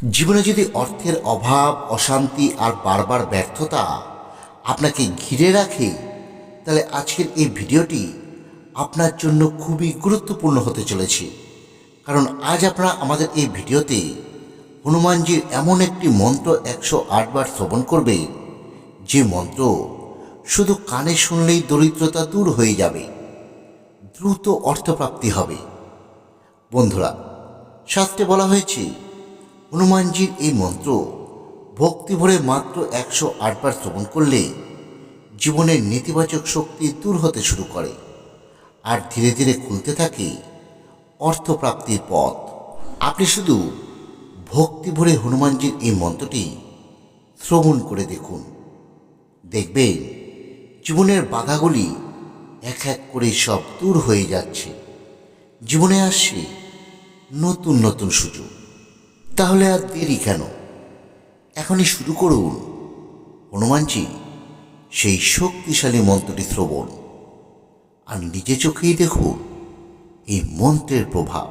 জীবনে যদি অর্থের অভাব, অশান্তি আর বারবার ব্যর্থতা আপনাকে ঘিরে রাখে, তাহলে আজকের এই ভিডিওটি আপনার জন্য খুবই গুরুত্বপূর্ণ হতে চলেছে। কারণ আজ আপনারা আমাদের এই ভিডিওতে হনুমানজির এমন একটি মন্ত্র 108 বার শ্রবণ করবে, যে মন্ত্র শুধু কানে শুনলেই দরিদ্রতা দূর হয়ে যাবে, দ্রুত অর্থপ্রাপ্তি হবে। বন্ধুরা, শাস্ত্রে বলা হয়েছে হনুমানজির এই মন্ত্র ভক্তি ভরে মাত্র 108 বার শ্রবণ করলে জীবনের নেতিবাচক শক্তি দূর হতে শুরু করে, আর ধীরে ধীরে খুলতে থাকে অর্থপ্রাপ্তির পথ। আপনি শুধু ভক্তি ভরে হনুমানজির এই মন্ত্রটি শ্রবণ করে দেখুন, দেখবেন জীবনের বাধাগুলি এক এক করে সব দূর হয়ে যাচ্ছে, জীবনে আসছে নতুন নতুন সুযোগ। তাহলে আর দেরি কেন, এখনই শুরু করুন হনুমানজি সেই শক্তিশালী মন্ত্রটি শ্রবণ, আর নিজে চোখেই দেখুন এই মন্ত্রের প্রভাব।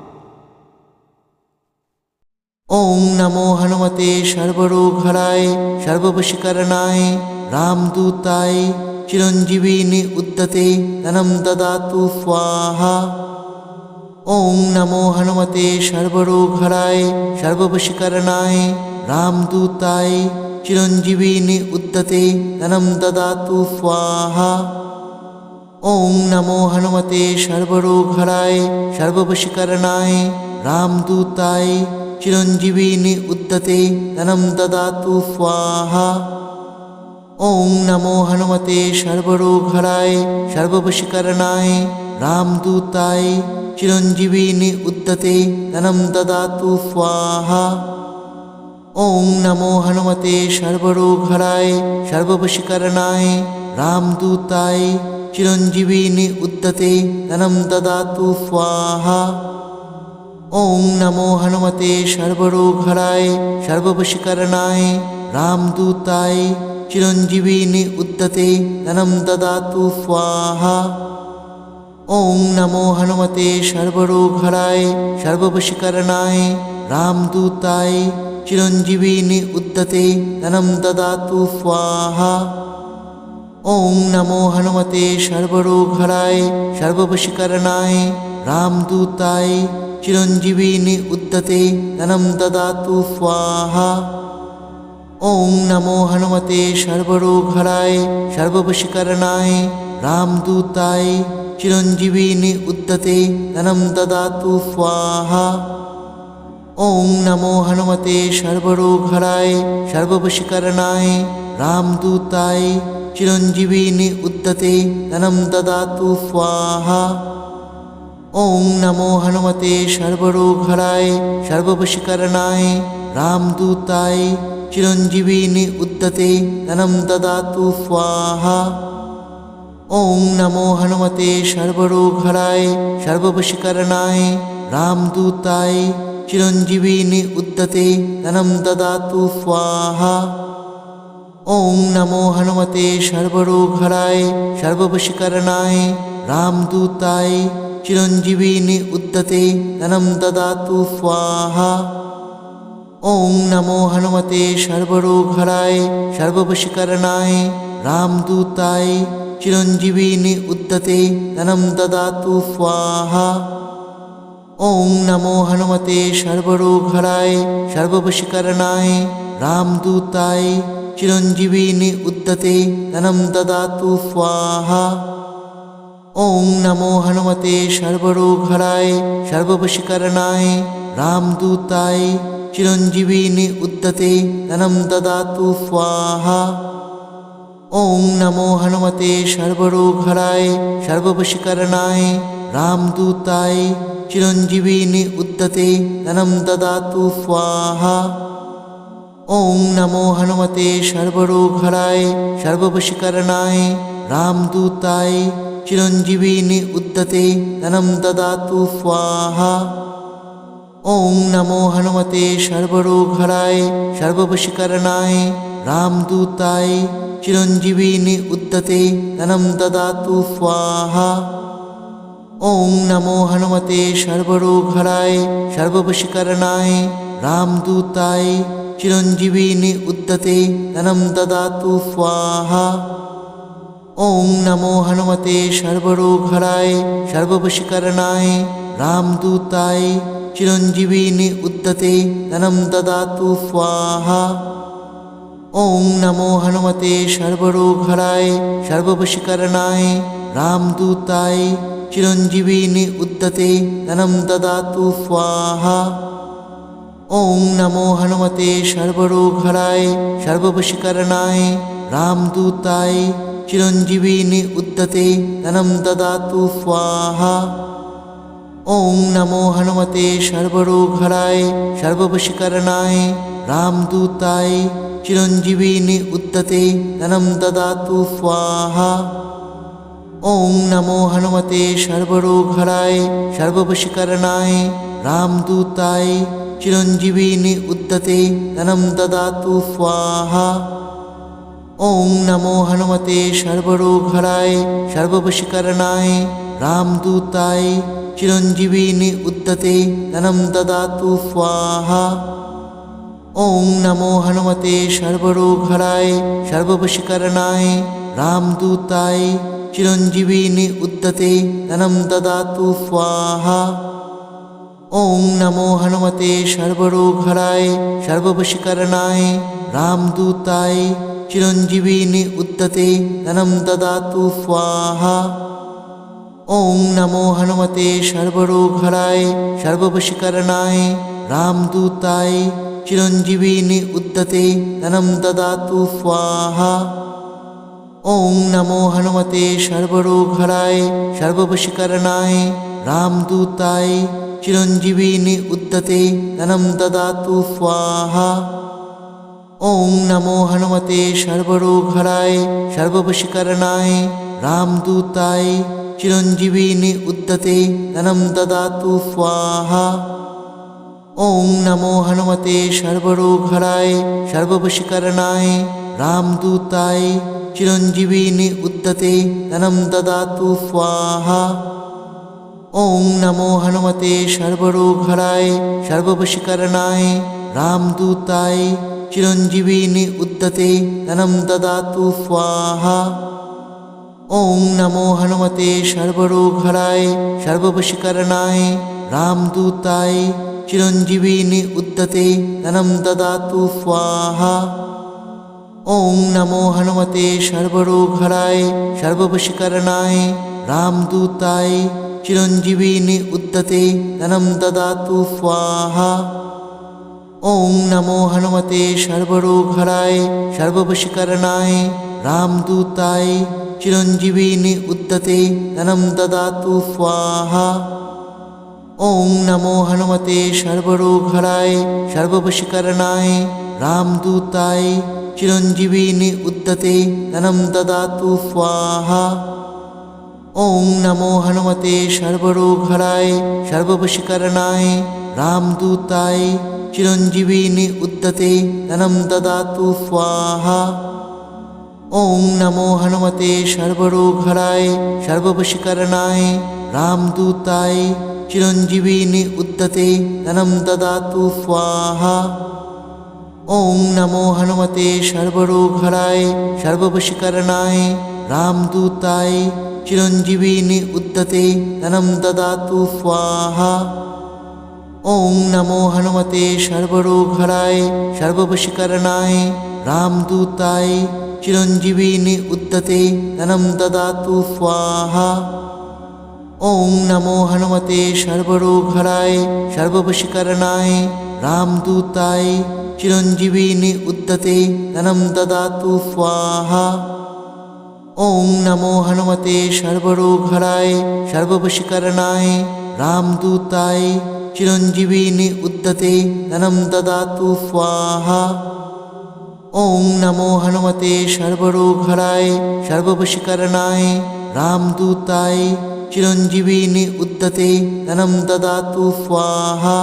ওং নমো হনুমতে সর্বরোগহরায় সর্ববশীকরণায় রামদূতায় চিরঞ্জীবিনী উদ্যতে ধনম দদাতু স্বাহা। ওং নমো হনুমতে সর্বরোগহরায় সর্ববশীকরণায় রামদূতায় চিরঞ্জীবিনী উদ্যতে ধনম দদাতু স্বাহা। ওং নমো হনুমতে সর্বরোগহরায় সর্ববশীকরণায় রামদূতায় চিরঞ্জীবিনী উদ্যতে ধনম দদাতু স্বাহা। ওং নমো হনুমতে সর্বরোগহরায় সর্ববশীকরণায় রামদূতায় চিরঞ্জীবিনী উদ্যতে ধনম দদাতু স্বাহা। ওং নমো হনুমতে সর্বরোগহরায় সর্ববশীকরণায় রামদূতায় চিরঞ্জীবিনী উদ্যতে ধনম দদাতু স্বাহা। ওং নমো হনুমতে সর্বরোগহরায় সর্ববশীকরণায় রামদূতায় চিরঞ্জীবিনী উদ্যতে ধনম দদাতু স্বাহা। ওং নমো হনুমতে সর্বরোগহরায় সর্ববশীকরণায় রামদূতায় চিরঞ্জীবিনী উদ্যতে ধনম দদাতু স্বাহা। ওং নমো হনুমতে সর্বরোগহরায় সর্ববশীকরণায় রামদূতায় চিরঞ্জীবিনী উদ্যতে ধনম দদাতু স্বাহা। ওং নমো হনুমতে সর্বরোগহরায় সর্ববশীকরণায় রামদূতায় চিরঞ্জীবিনী উদ্যতে ধনম দদাতু স্বাহা। ওং নমো হনুমতে সর্বরোগহরায় সর্ববশীকরণায় রামদূতায় চিরঞ্জীবিনী উদ্যতে ধনম দদাতু স্বাহা। ওং নমো হনুমতে সর্বরোগহরায় সর্ববশীকরণায় রামদূতায় চিরঞ্জীবিনী উদ্যতে ধনম দদাতু স্বাহা। ওং নমো হনুমতে সর্বরোগহরায় সর্ববশীকরণায় রামদূতায় চিরঞ্জীবিনী উদ্যতে ধনম দদাতু স্বাহা। ওং নমো হনুমতে সর্বরোগহরায় সর্ববশীকরণায় রামদূতায় চিরঞ্জীবিনী উদ্যতে ধনম দদাতু স্বাহা। ওং নমো হনুমতে সর্বরোগহরায় সর্ববশীকরণায় রামদূতায় চিরঞ্জীবিনী উদ্যতে ধনম দদাতু স্বাহা। ওং নমো হনুমতে সর্বরোগহরায় সর্ববশীকরণায় রামদূতায় চিরঞ্জীবিনী উদ্যতে ধনম দদাতু স্বাহা। ওং নমো হনুমতে সর্বরোগহরায় সর্ববশীকরণায় রামদূতায় চিরঞ্জীবিনী উদ্যতে ধনম দদাতু স্বাহা। ওং নমো হনুমতে সর্বরোগহরায় সর্ববশীকরণায় রামদূতায় চিরঞ্জীবিনী উদ্যতে ধনম দদাতু স্বাহা। ওং নমো হনুমতে সর্বরোগহরায় সর্ববশীকরণায় রামদূতায় চিরঞ্জীবিনী উদ্যতে ধনম দদাতু স্বাহা। ওং নমো হনুমতে সর্বরোগহরায় সর্ববশীকরণায় রামদূতায় চিরঞ্জীবিনী উদ্যতে ধনম দদাতু স্বাহা। ওং নমো হনুমতে সর্বরোগহরায় সর্ববশীকরণায় रामदूताय चिरञ्जीविनि उद्धते धनं ददातु स्वाहा। ओम नमो हनुमते सर्वरोगहराय सर्ववशीकरणाय रामदूताय चिरञ्जीविनि उद्धते धनं ददातु स्वाहा। ओम नमो हनुमते सर्वरोगहराय सर्ववशीकरणाय रामदूताय चिरञ्जीविनि उद्धते धनं ददातु स्वाहा। ओम नमो हनुमते सर्वरोगहराय सर्ववशीकरणाय रामदूताय चिरञ्जीविनि उद्धते धनं ददातु स्वाहा। ओम नमो हनुमते सर्वरोगहराय सर्ववशीकरणाय रामदूताय चिरञ्जीविनि उद्धते धनं ददातु स्वाहा। ओम नमो हनुमते सर्वरोगहराय सर्ववशीकरणाय रामदूताय चिरञ्जीविनि उद्धते धनं ददातु स्वाहा। ओम नमो हनुमते सर्वरोगहराय सर्ववशीकरणाय रामदूताय चिरञ्जीविनि उद्धते धनं ददातु स्वाहा। ओम नमो हनुमते सर्वरोगहराय सर्ववशीकरणाय रामदूताय चिरञ्जीविनि उद्धते धनं ददातु स्वाहा। ओम नमो हनुमते सर्वरोगहराय सर्ववशीकरणाय रामदूताय चिरञ्जीविनि उद्धते धनं ददातु स्वाहा। ओम नमो हनुमते सर्वरोगहराय सर्ववशीकरणाय रामदूताय चिरञ्जीविनि उद्धते धनं ददातु स्वाहा। ओम नमो हनुमते सर्वरोगहराय सर्ववशीकरणाय रामदूताय चिरञ्जीविनि उद्धते धनं ददातु स्वाहा। ओम नमो हनुमते सर्वरोगहराय सर्ववशीकरणाय रामदूताय चिरञ्जीविनि उद्धते धनं ददातु स्वाहा। ओम नमो हनुमते सर्वरोगहराय सर्ववशीकरणाय रामदूताय चिरञ्जीविनि उद्धते धनं ददातु स्वाहा। ओम नमो हनुमते सर्वरोगहराय सर्ववशीकरणाय रामदूताय चिरञ्जीविनि उद्धते धनं ददातु स्वाहा। ओम नमो हनुमते सर्वरोगहराय सर्ववशीकरणाय रामदूताय चिरञ्जीविनि उद्धते धनं ददातु स्वाहा। ओम नमो हनुमते सर्वरोगहराय सर्ववशीकरणाय रामदूताय चिरञ्जीविनि उद्धते धनं ददातु स्वाहा। ओम नमो हनुमते सर्वरोगहराय सर्ववशीकरणाय रामदूताय चिरञ्जीविनि उद्धते धनं ददातु स्वाहा। ओम नमो हनुमते सर्वरोगहराय सर्ववशीकरणाय रामदूताय चिरञ्जीविनि उद्धते धनं ददातु स्वाहा। ओम नमो हनुमते सर्वरोगहराय सर्ववशीकरणाय रामदूताय चिरञ्जीविनि उद्धते धनं ददातु स्वाहा। ओम नमो हनुमते सर्वरोगहराय सर्ववशीकरणाय रामदूताय चिरञ्जीविनि उद्धते धनं ददातु स्वाहा। ओम नमो हनुमते सर्वरोगहराय सर्ववशीकरणाय रामदूताय चिरञ्जीविनि उद्धते धनं ददातु स्वाहा। ओम नमो हनुमते सर्वरोगहराय सर्ववशीकरणाय रामदूताय चिरञ्जीविनि उद्धते धनं ददातु स्वाहा। ओम नमो हनुमते सर्वरोगहराय सर्ववशीकरणाय रामदूताय चिरञ्जीविनि उद्धते धनं ददातु स्वाहा। ओम नमो हनुमते सर्वरोगहराय सर्ववशीकरणाय रामदूताय चिरञ्जीविनि उद्धते धनं ददातु स्वाहा। ओम नमो हनुमते सर्वरोगहराय सर्ववशीकरणाय रामदूताय चिरञ्जीविनि उद्धते धनं ददातु स्वाहा।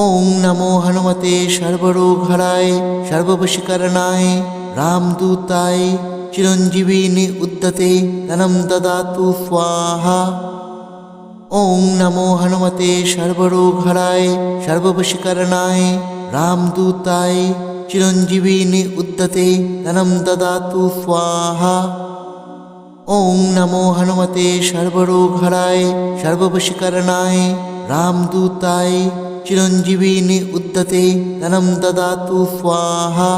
ओम नमो हनुमते सर्वरोगहराय सर्ववशीकरणाय रामदूताय चिरञ्जीविनि उद्धते धनं ददातु स्वाहा। ওং নমো হনুমতে সর্বরোগহরায় সর্ববশীকরণায় রামদূতায় চিরঞ্জীবিনী উদ্যতে ধনম দদাতু স্বাহা। ওং নমো হনুমতে সর্বরোগহরায় সর্ববশীকরণায় রামদূতায় চিরঞ্জীবিনী উদ্যতে ধনম দদাতু স্বাহা।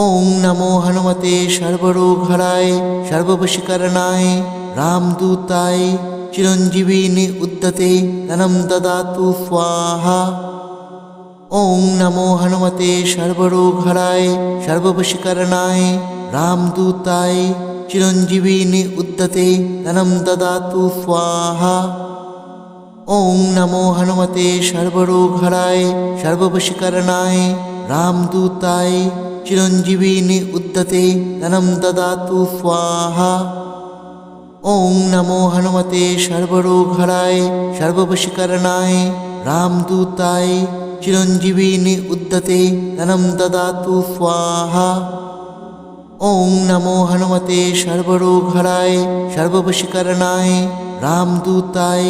ওং নমো হনুমতে সর্বরোগহরায় সর্ববশীকরণায় রামদূতায় চিরঞ্জীবিনী উদ্যতে ধনম দদাতু স্বাহা। ওং নমো হনুমতে সর্বরোগহরায় সর্ববশীকরণায় রামদূতায় চিরঞ্জীবিনী উদ্যতে ধনম দদাতু স্বাহা। ওং নমো হনুমতে সর্বরোগহরায় সর্ববশীকরণায় রামদূতায় চিরঞ্জীবিনী উদ্যতে ধনম দদাতু স্বাহা। ওং নমো হনুমতে সর্বরোগহরায় সর্ববশীকরণায় রামদূতায় চিরঞ্জীবিনী উদ্যতে ধনম দদাতু স্বাহা। ওং নমো হনুমতে সর্বরোগহরায় সর্ববশীকরণায় রামদূতায়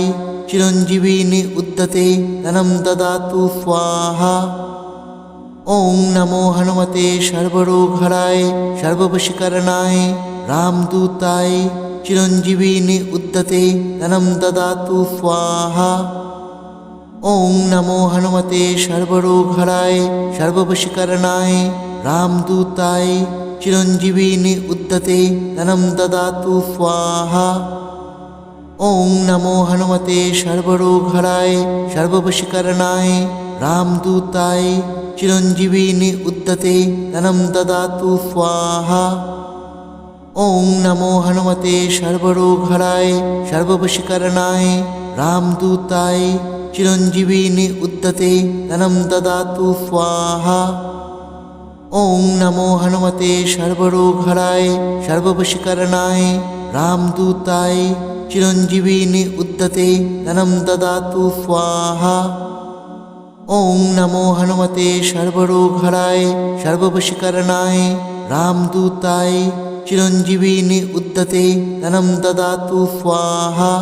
চিরঞ্জীবিনী উদ্যতে ধনম দদাতু স্বাহা। ওং নমো হনুমতে সর্বরোগহরায় সর্ববশীকরণায় রামদূতায় চিরঞ্জীবিনী উদ্যতে ধনম দদাতু স্বাহা। ওং নমো হনুমতে সর্বরোগহরায় সর্ববশীকরণায় রামদূতায় চিরঞ্জীবিনী উদ্যতে ধনম দদাতু স্বাহা। ওং নমো হনুমতে সর্বরোগহরায় সর্ববশীকরণায় রামদূতায় চিরঞ্জীবিনী উদ্যতে ধনম দদাতু স্বাহা। ওং নমো হনুমতে সর্বরোগহরায় সর্ববশীকরণায় রামদূতায় চিরঞ্জীবিনী উদ্যতে ধনম দদাতু স্বাহা। ওং নমো হনুমতে সর্বরোগহরায় সর্ববশীকরণায় রামদূতায় চিরঞ্জীবিনী উদ্যতে ধনম দদাতু স্বাহা। ওং নমো হনুমতে সর্বরোগহরায় সর্ববশীকরণায় রামদূতায় চিরঞ্জীবিনী উদ্যতে ধনম দদাতু স্বাহা।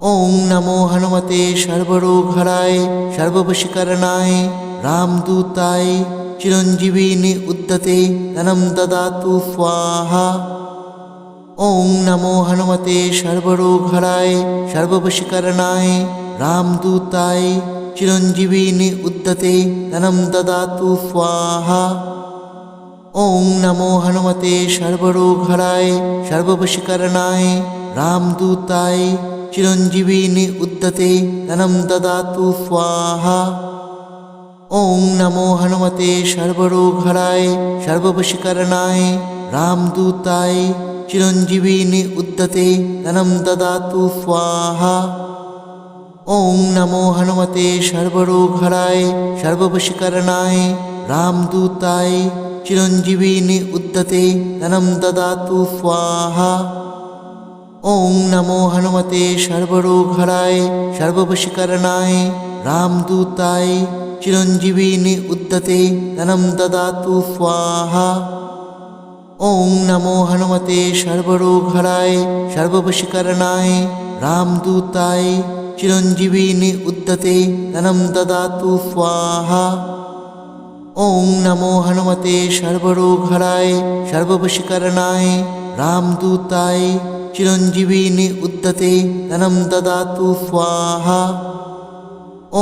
ওং নমো হনুমতে সর্বরোগহরায় সর্ববশীকরণায় রামদূতায় চিরঞ্জীবিনী উদ্যতে ধনম দদাতু স্বাহা। ওং নমো হনুমতে সর্বরোগহরায় সর্ববশীকরণায় রামদূতায় চিরঞ্জীবিনী উদ্যতে ধনম দদাতু স্বাহা। ওং নমো হনুমতে সর্বরোগহরায় সর্ববশীকরণায় রামদূতায় চিরঞ্জীবিনী উদ্যতে ধনম দদাতু স্বাহা। ওং নমো হনুমতে সর্বরোগহরায় সর্ববশীকরণায় রামদূতায় চিরঞ্জীবিনী উদ্যতে ধনম দদাতু স্বাহা। ওং নমো হনুমতে সর্বরোগহরায় সর্ববশীকরণায় রামদূতায় চিরঞ্জীবিনী উদ্যতে ধনম দদাতু স্বাহা। ওং নমো হনুমতে সর্বরোগহরায় সর্ববশীকরণায় রামদূতায় চিরঞ্জীবিনী উদ্যতে ধনম দদাতু স্বাহা। ওং নমো হনুমতে সর্বরোগহরায় সর্ববশীকরণায় রামদূতায় চিরঞ্জীবিনী উদ্যতে ধনম দদাতু স্বাহা। ওং নমো হনুমতে সর্বরোগহরায় সর্ববশীকরণায় রামদূতায় চিরঞ্জীবিনী উদ্যতে ধনম দদাতু স্বাহা।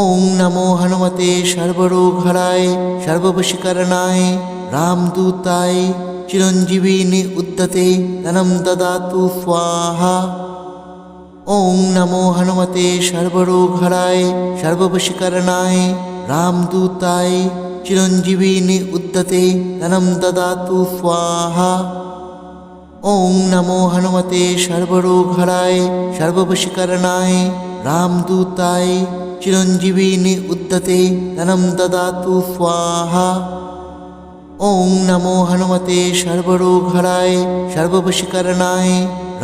ওং নমো হনুমতে সর্বরোগহরায় সর্ববশীকরণায় রামদূতায় চিরঞ্জীবিনী উদ্যতে ধনম দদাতু স্বাহা। ওং নমো হনুমতে সর্বরোগহরায় সর্ববশীকরণায় রামদূতায় চিরঞ্জীবিনী উদ্যতে ধনম দদাতু স্বাহা। ওং নমো হনুমতে সর্বরোগহরায় সর্ববশীকরণায় রামদূতায় চিরঞ্জীবিনী উদ্যতে ধনম দদাতু স্বাহা। ওং নমো হনুমতে সর্বরোগহরায় সর্ববশীকরণায়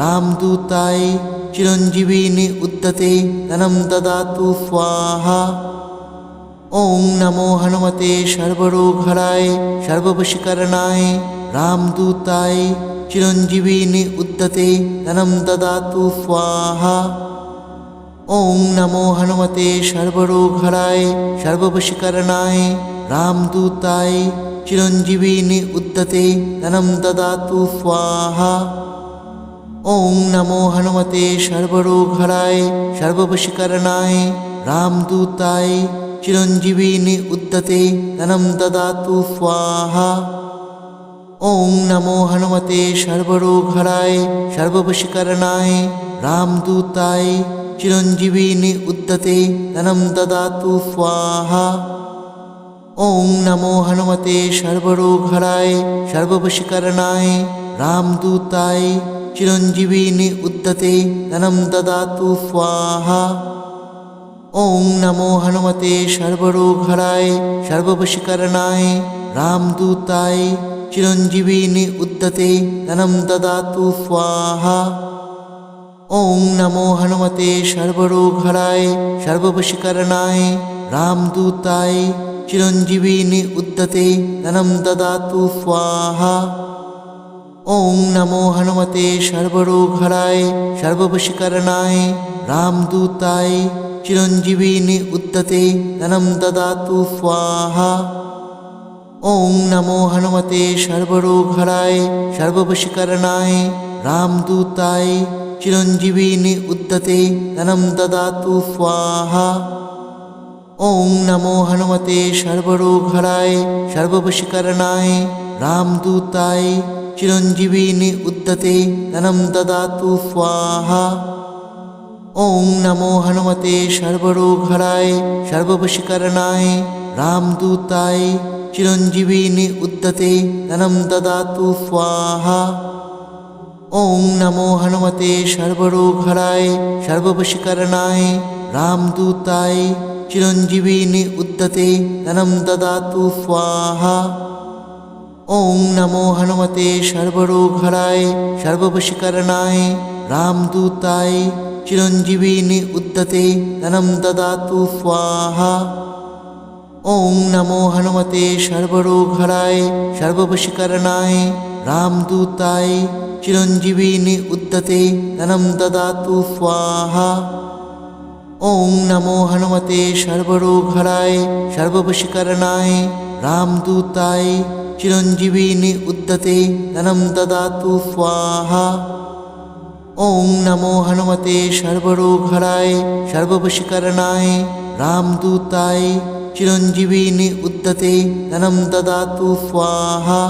রামদূতায় চিরঞ্জীবিনী উদ্যতে ধনম দদাতু স্বাহা। ওং নমো হনুমতে সর্বরোগহরায় সর্ববশীকরণায় রামদূতায় চিরঞ্জীবিনী উদ্যতে ধনম দদাতু স্বাহা। ওং নমো হনুমতে সর্বরোগহরায় সর্ববশীকরণায় রামদূতায় চিরঞ্জীবিনী উদ্যতে ধনম দদাতু স্বাহা। ওং নমো হনুমতে সর্বরোগহরায় সর্ববশীকরণায় রামদূতায় চিরঞ্জীবিনী উদ্যতে ধনম দদাতু স্বাহা। ওং নমো হনুমতে সর্বরোগহরায় সর্ববশীকরণায় রামদূতায় চিরঞ্জীবিনী উদ্যতে ধনম দদাতু স্বাহা। ওং নমো হনুমতে সর্বরোগহরায় সর্ববশীকরণায় রামদূতায় চিরঞ্জীবিনী উদ্যতে ধনম দদাতু স্বাহা। ওং নমো হনুমতে সর্বরোগহরায় সর্ববশীকরণায় রামদূতায় চিরঞ্জীবিনী উদ্যতে ধনম দদাতু স্বাহা। ওং নমো হনুমতে সর্বরোগহরায় সর্ববশীকরণায় রামদূতায় চিরঞ্জীবিনী উদ্যতে ধনম দদাতু স্বাহা। ওং নমো হনুমতে সর্বরোগহরায় সর্ববশীকরণায় রামদূতায় চিরঞ্জীবিনী উদ্যতে ধনম দদাতু স্বাহা। ওং নমো হনুমতে সর্বরোগহরায় সর্ববশীকরণায় রামদূতায় চিরঞ্জীবিনী উদ্যতে ধনম দদাতু স্বাহা। ওং নমো হনুমতে সর্বরোগহরায় সর্ববশীকরণায় রামদূতায় চিরঞ্জীবিনী উদ্যতে ধনম দদাতু স্বাহা। ওং নমো হনুমতে সর্বরোগহরায় সর্ববশীকরণায় রামদূতায় চিরঞ্জীবিনী উদ্যতে ধনম দদাতু স্বাহা। ওং নমো হনুমতে সর্বরোগহরায় সর্ববশীকরণায় রামদূতায় চিরঞ্জীবিনী উদ্যতে ধনম দদাতু স্বাহা। ওং নমো হনুমতে সর্বরোগহরায় সর্ববশীকরণায় রামদূতায় চিরঞ্জীবিনী উদ্যতে ধনম দদাতু স্বাহা। ওং নমো হনুমতে সর্বরোগহরায় সর্ববশীকরণায় রামদূতায় চিরঞ্জীবিনী উদ্যতে ধনম দদাতু স্বাহা। ওং নমো হনুমতে সর্বরোগহরায় সর্ববশীকরণায় রামদূতায় চিরঞ্জীবিনী উদ্যতে ধনম দদাতু স্বাহা। ওং নমো হনুমতে সর্বরোগহরায় সর্ববশীকরণায় রামদূতায় চিরঞ্জীবিনী উদ্যতে ধনম দদাতু স্বাহা।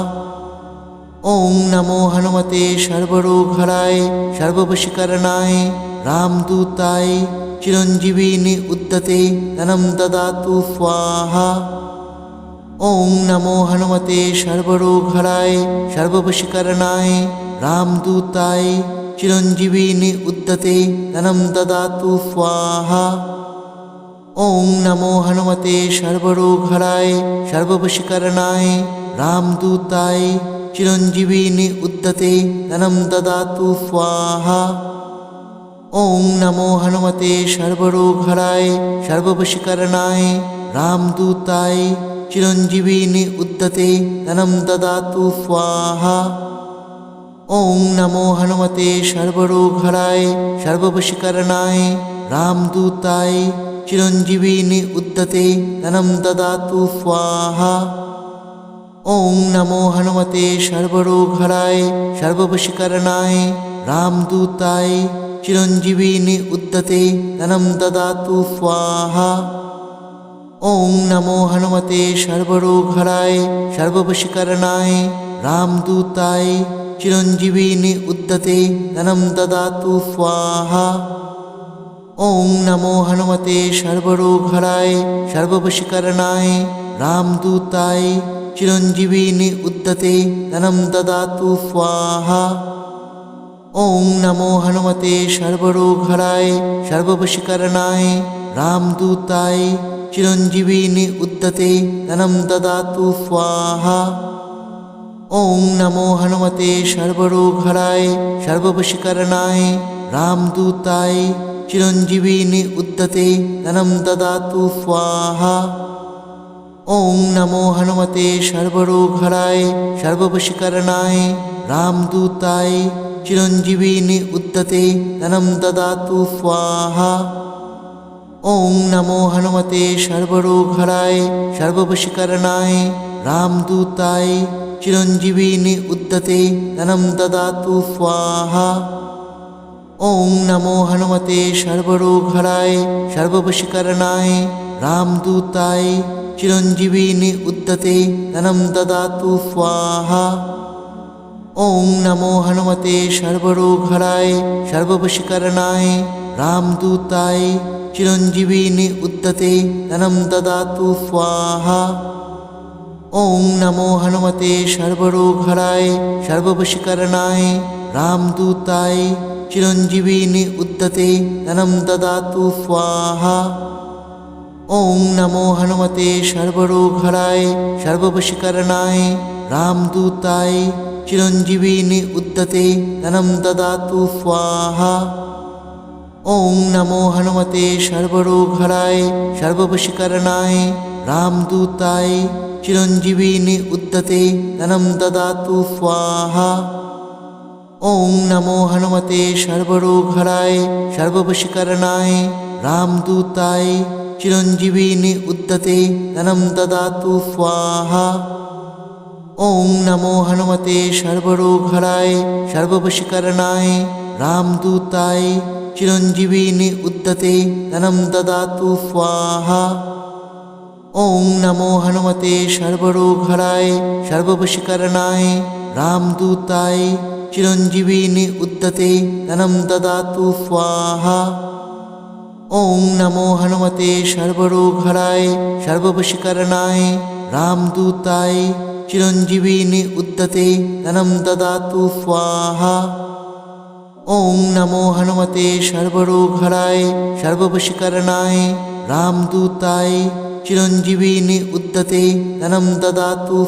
ওং নমো হনুমতে সর্বরোগহরায় সর্ববশীকরণায় রামদূতায় চিরঞ্জীবিনী উদ্যতে ধনম দদাতু স্বাহা। ওং নমো হনুমতে সর্বরোগহরায় সর্ববশীকরণায় রামদূতায় চিরঞ্জীবিনী উদ্যতে ধনম দদাতু স্বাহা। ওং নমো হনুমতে সর্বরোগহরায় সর্ববশীকরণায় রামদূতায় চিরঞ্জীবিনী উদ্যতে ধনম দদাতু স্বাহা। ওং নমো হনুমতে সর্বরোগহরায় সর্ববশীকরণায় রামদূতায় চিরঞ্জীবিনী উদ্যতে ধনম দদাতু স্বাহা। ওং নমো হনুমতে সর্বরোগহরায় সর্ববশীকরণায় রামদূতায় চিরঞ্জীবিনী উদ্যতে ধনম দদাতু স্বাহা। ওং নমো হনুমতে সর্বরোগহরায় সর্ববশীকরণায় রামদূতায় চিরঞ্জীবিনী উদ্যতে ধনম দদাতু স্বাহা। ওং নমো হনুমতে সর্বরোগহরায় সর্ববশীকরণায় রামদূতায় চিরঞ্জীবিনী উদ্যতে ধনম দদাতু স্বাহা। ওং নমো হনুমতে সর্বরোগহরায় সর্ববশীকরণায় রামদূতায় চিরঞ্জীবিনী উদ্যতে ধনম দদাতু স্বাহা। ওং নমো হনুমতে সর্বরোগহরায় সর্ববশীকরণায় রামদূতায় চিরঞ্জীবিনী উদ্যতে ধনম দদাতু স্বাহা। ওং নমো হনুমতে সর্বরোগহরায় সর্ববশীকরণায় রামদূতায় চিরঞ্জীবিনী উদ্যতে ধনম দদাতু স্বাহা। ওং নমো হনুমতে সর্বরোগহরায় সর্ববশীকরণায় রামদূতায় চিরঞ্জীবিনী উদ্যতে ধনম দদাতু স্বাহা। ওং নমো হনুমতে সর্বরোগহরায় সর্ববশীকরণায় রামদূতায় চিরঞ্জীবিনী উদ্যতে ধনম দদাতু স্বাহা। ওং নমো হনুমতে সর্বরোগহরায় সর্ববশীকরণায় রামদূতায় চিরঞ্জীবিনী উদ্যতে ধনম দদাতু স্বাহা। ওং নমো হনুমতে সর্বরোগহরায় সর্ববশীকরণায় রামদূতায় চিরঞ্জীবিনী উদ্যতে ধনম দদাতু স্বাহা। ওং নমো হনুমতে সর্বরোগহরায় সর্ববশীকরণায় রামদূতায় চিরঞ্জীবিনী উদ্যতে ধনম দদাতু স্বাহা। ওং নমো হনুমতে সর্বরোগহরায় সর্ববশীকরণায় রামদূতায় চিরঞ্জীবিনী উদ্যতে ধনম দদাতু স্বাহা। ওং নমো হনুমতে সর্বরোগহরায় সর্ববশীকরণায় রামদূতায় চিরঞ্জীবিনী উদ্যতে ধনম দদাতু স্বাহা। ওং নমো হনুমতে সর্বরোগহরায় সর্ববশীকরণায় রামদূতায় চিরঞ্জীবিনী উদ্যতে ধনম দদাতু স্বাহা। ওং নমো হনুমতে সর্বরোগহরায় সর্ববশীকরণায় রামদূতায় চিরঞ্জীবিনী উদ্যতে ধনম দদাতু স্বাহা। ওং নমো হনুমতে সর্বরোগহরায় সর্ববশীকরণায় রামদূতায় চিরঞ্জীবিনী উদ্যতে ধনম দদাতু স্বাহা। ওং নমো হনুমতে সর্বরোগহরায় সর্ববশীকরণায় রামদূতায় চিরঞ্জীবিনী উদ্যতে ধনম দদাতু স্বাহা। ওং নমো হনুমতে সর্বরোগহরায় সর্ববশীকরণায় রামদূতায় চিরঞ্জীবিনী উদ্যতে ধনম দদাতু